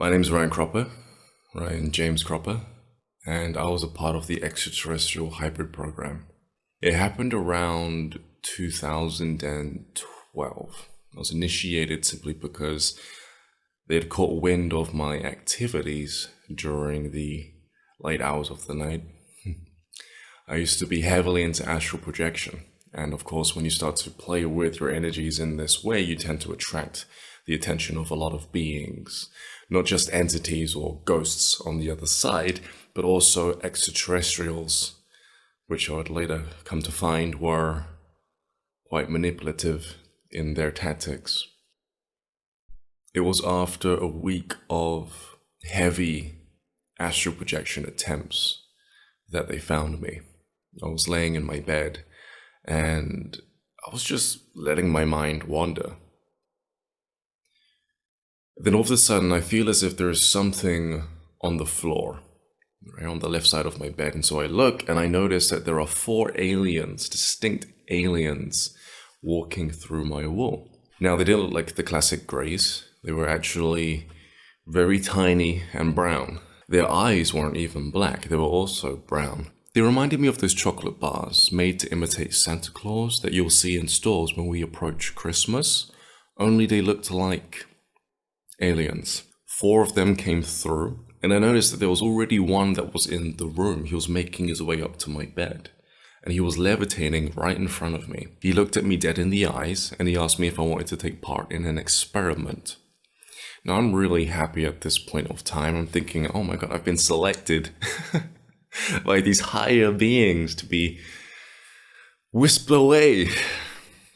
My name's Ryan Cropper, Ryan James Cropper, and I was a part of the extraterrestrial hybrid program. It happened around 2012. I was initiated simply because they had caught wind of my activities during the late hours of the night. I used to be heavily into astral projection. And of course, when you start to play with your energies in this way, you tend to attract the attention of a lot of beings, not just entities or ghosts on the other side, but also extraterrestrials, which I would later come to find were quite manipulative in their tactics. It was after a week of heavy astral projection attempts that they found me. I was laying in my bed and I was just letting my mind wander. Then all of a sudden I feel as if there is something on the floor, right on the left side of my bed. And so I look and I notice that there are 4 aliens, distinct aliens, walking through my wall. Now they didn't look like the classic greys. They were actually very tiny and brown. Their eyes weren't even black, they were also brown. They reminded me of those chocolate bars made to imitate Santa Claus that you'll see in stores when we approach Christmas, only they looked like aliens. 4 of them came through, and I noticed that there was already one that was in the room. He was making his way up to my bed, and he was levitating right in front of me. He looked at me dead in the eyes, and he asked me if I wanted to take part in an experiment. Now, I'm really happy at this point of time. I'm thinking, oh my god, I've been selected by these higher beings to be whisked away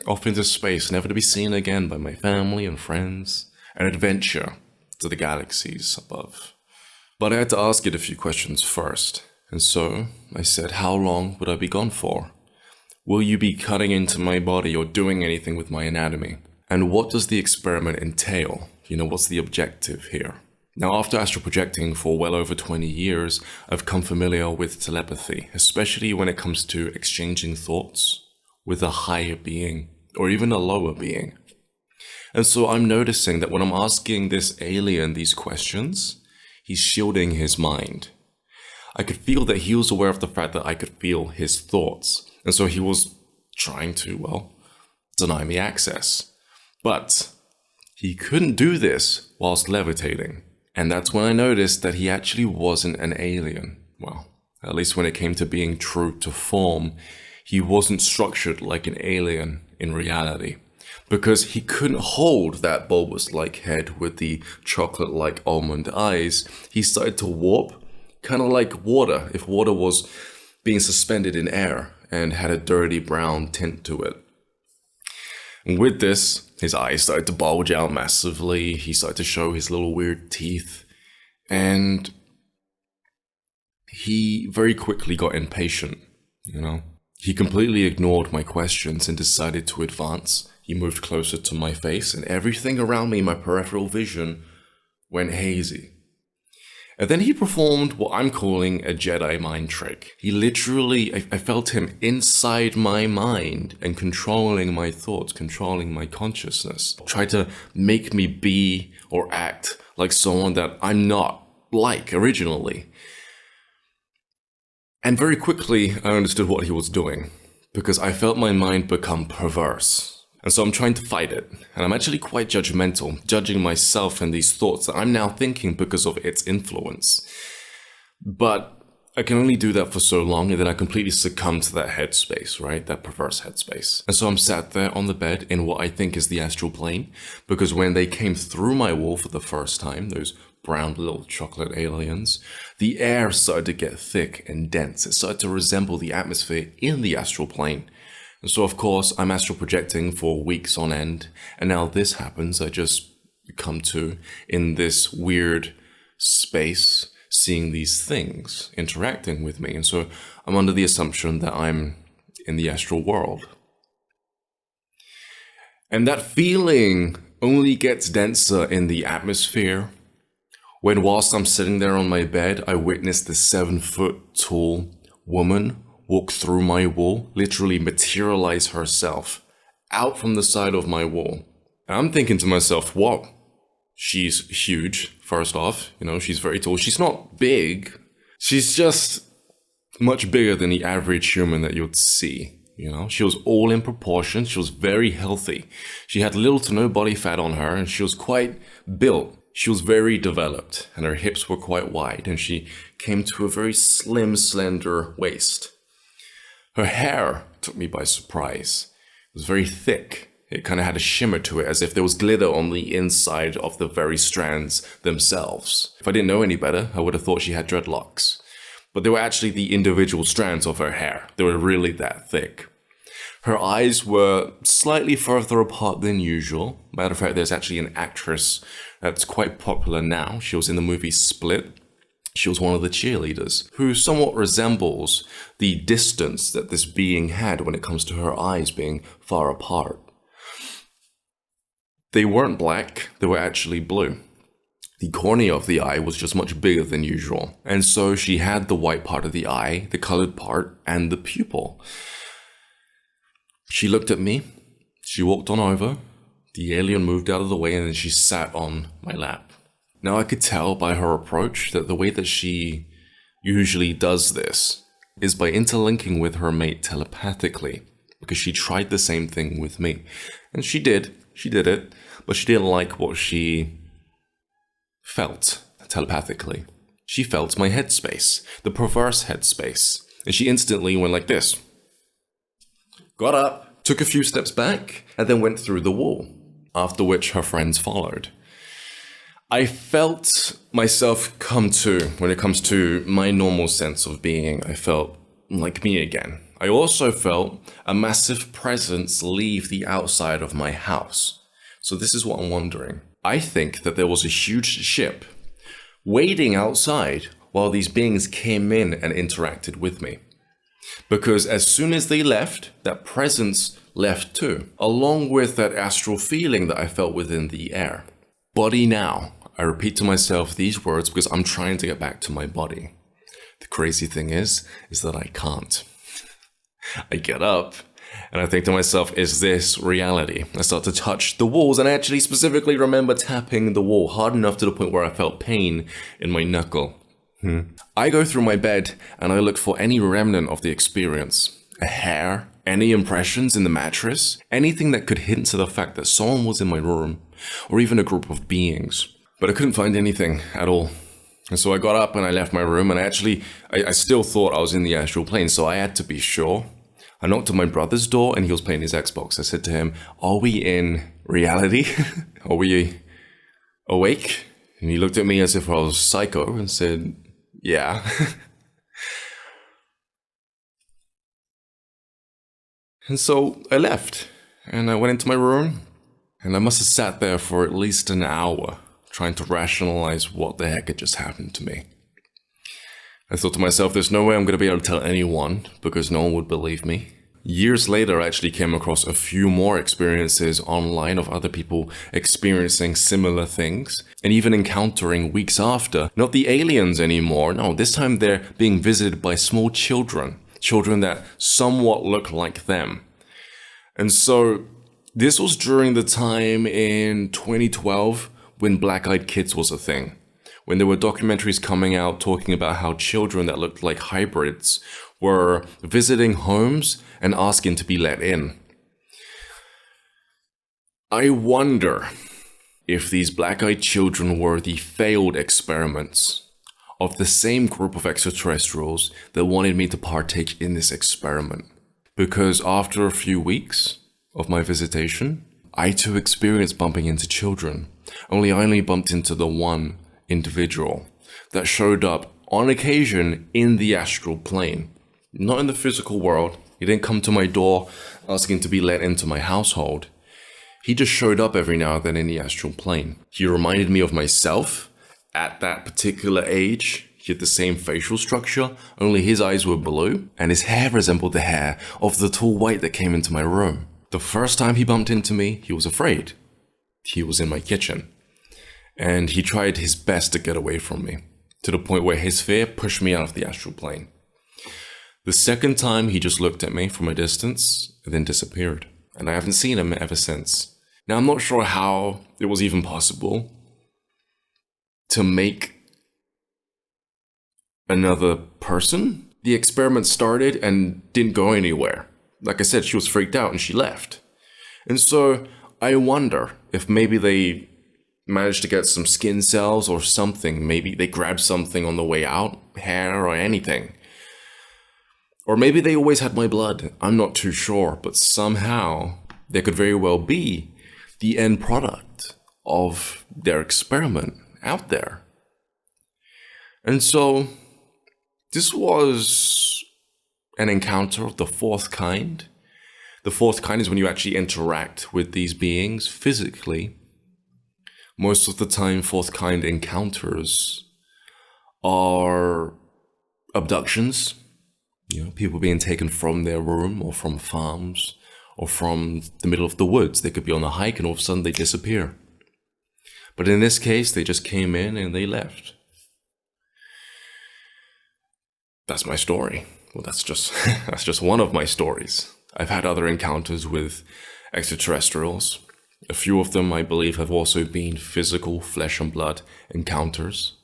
off into space, never to be seen again by my family and friends, an adventure to the galaxies above. But I had to ask it a few questions first, and so I said, how long would I be gone for? Will you be cutting into my body or doing anything with my anatomy? And what does the experiment entail? What's the objective here? Now, after astral projecting for well over 20 years, I've come familiar with telepathy, especially when it comes to exchanging thoughts with a higher being or even a lower being. And so I'm noticing that when I'm asking this alien these questions, he's shielding his mind. I could feel that he was aware of the fact that I could feel his thoughts. And so he was trying to, deny me access. But he couldn't do this whilst levitating. And that's when I noticed that he actually wasn't an alien. Well, at least when it came to being true to form, he wasn't structured like an alien in reality. Because he couldn't hold that bulbous-like head with the chocolate-like almond eyes. He started to warp, kind of like water, if water was being suspended in air and had a dirty brown tint to it. And with this, his eyes started to bulge out massively. He started to show his little weird teeth. And he very quickly got impatient, He completely ignored my questions and decided to advance. He moved closer to my face, and everything around me, my peripheral vision, went hazy. And then he performed what I'm calling a Jedi mind trick. He literally, I felt him inside my mind and controlling my thoughts, controlling my consciousness. Tried to make me be or act like someone that I'm not like originally. And very quickly, I understood what he was doing, because I felt my mind become perverse. And so I'm trying to fight it. And I'm actually quite judgmental, judging myself and these thoughts that I'm now thinking because of its influence. But I can only do that for so long, and then I completely succumb to that headspace, right? That perverse headspace. And so I'm sat there on the bed in what I think is the astral plane, because when they came through my wall for the first time, those brown little chocolate aliens, the air started to get thick and dense. It started to resemble the atmosphere in the astral plane. And so, of course, I'm astral projecting for weeks on end, and now this happens. I just come to in this weird space, seeing these things interacting with me. And so I'm under the assumption that I'm in the astral world. And that feeling only gets denser in the atmosphere when, whilst I'm sitting there on my bed, I witness this 7-foot tall woman walk through my wall, literally materialize herself out from the side of my wall. And I'm thinking to myself, whoa, she's huge, first off. She's very tall. She's not big. She's just much bigger than the average human that you'd see. She was all in proportion. She was very healthy. She had little to no body fat on her, and she was quite built. She was very developed, and her hips were quite wide, and she came to a very slim, slender waist. Her hair took me by surprise. It was very thick. It kind of had a shimmer to it, as if there was glitter on the inside of the very strands themselves. If I didn't know any better, I would have thought she had dreadlocks. But they were actually the individual strands of her hair. They were really that thick. Her eyes were slightly further apart than usual. Matter of fact, there's actually an actress that's quite popular now. She was in the movie Split. She was one of the cheerleaders, who somewhat resembles the distance that this being had when it comes to her eyes being far apart. They weren't black, they were actually blue. The cornea of the eye was just much bigger than usual. And so she had the white part of the eye, the colored part, and the pupil. She looked at me, she walked on over, the alien moved out of the way, and then she sat on my lap. Now I could tell by her approach that the way that she usually does this is by interlinking with her mate telepathically, because she tried the same thing with me. And she did it, but she didn't like what she felt telepathically. She felt my headspace, the perverse headspace, and she instantly went like this. Got up, took a few steps back, and then went through the wall, after which her friends followed. I felt myself come to, when it comes to my normal sense of being, I felt like me again. I also felt a massive presence leave the outside of my house. So this is what I'm wondering. I think that there was a huge ship waiting outside while these beings came in and interacted with me. Because as soon as they left, that presence left too, along with that astral feeling that I felt within the air. Body now. I repeat to myself these words because I'm trying to get back to my body. The crazy thing is that I can't. I get up and I think to myself, is this reality? I start to touch the walls, and I actually specifically remember tapping the wall hard enough to the point where I felt pain in my knuckle. I go through my bed and I look for any remnant of the experience. A hair, any impressions in the mattress, anything that could hint to the fact that someone was in my room, or even a group of beings. But I couldn't find anything at all. And so I got up and I left my room, and I still thought I was in the astral plane, so I had to be sure. I knocked on my brother's door and he was playing his Xbox. I said to him, are we in reality? Are we awake? And he looked at me as if I was psycho and said, yeah. And so I left and I went into my room, and I must have sat there for at least an hour trying to rationalize what the heck had just happened to me. I thought to myself, there's no way I'm going to be able to tell anyone because no one would believe me. Years later, I actually came across a few more experiences online of other people experiencing similar things, and even encountering weeks after, not the aliens anymore. No, this time they're being visited by small children that somewhat look like them. And so this was during the time in 2012 when Black Eyed Kids was a thing. When there were documentaries coming out talking about how children that looked like hybrids were visiting homes and asking to be let in. I wonder if these black-eyed children were the failed experiments of the same group of extraterrestrials that wanted me to partake in this experiment. Because after a few weeks of my visitation, I too experienced bumping into children, only I only bumped into the one individual that showed up on occasion in the astral plane, not in the physical world. He didn't come to my door asking to be let into my household. He just showed up every now and then in the astral plane. He reminded me of myself at that particular age. He had the same facial structure, only his eyes were blue, and his hair resembled the hair of the tall white that came into my room. The first time he bumped into me, he was afraid. He was in my kitchen, and he tried his best to get away from me, to the point where his fear pushed me out of the astral plane. The second time, he just looked at me from a distance and then disappeared, and I haven't seen him ever since. Now, I'm not sure how it was even possible, to make another person. The experiment started and didn't go anywhere. Like I said, she was freaked out and she left. And so I wonder if maybe they managed to get some skin cells or something. Maybe they grabbed something on the way out, hair or anything. Or maybe they always had my blood. I'm not too sure, but somehow there could very well be the end product of their experiment out there. And so this was an encounter of the fourth kind. The fourth kind is when you actually interact with these beings physically. Most of the time, fourth kind encounters are abductions. People being taken from their room or from farms or from the middle of the woods. They could be on a hike and all of a sudden they disappear. But in this case, they just came in and they left. That's my story. Well, that's just one of my stories. I've had other encounters with extraterrestrials. A few of them, I believe, have also been physical flesh and blood encounters.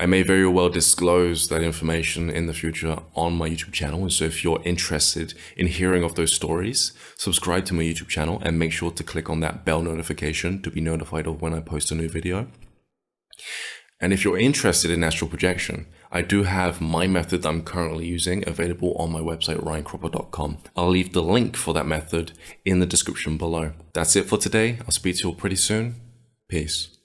I may very well disclose that information in the future on my YouTube channel. And so if you're interested in hearing of those stories, subscribe to my YouTube channel and make sure to click on that bell notification to be notified of when I post a new video. And if you're interested in astral projection, I do have my method that I'm currently using available on my website, ryancropper.com. I'll leave the link for that method in the description below. That's it for today. I'll speak to you all pretty soon. Peace.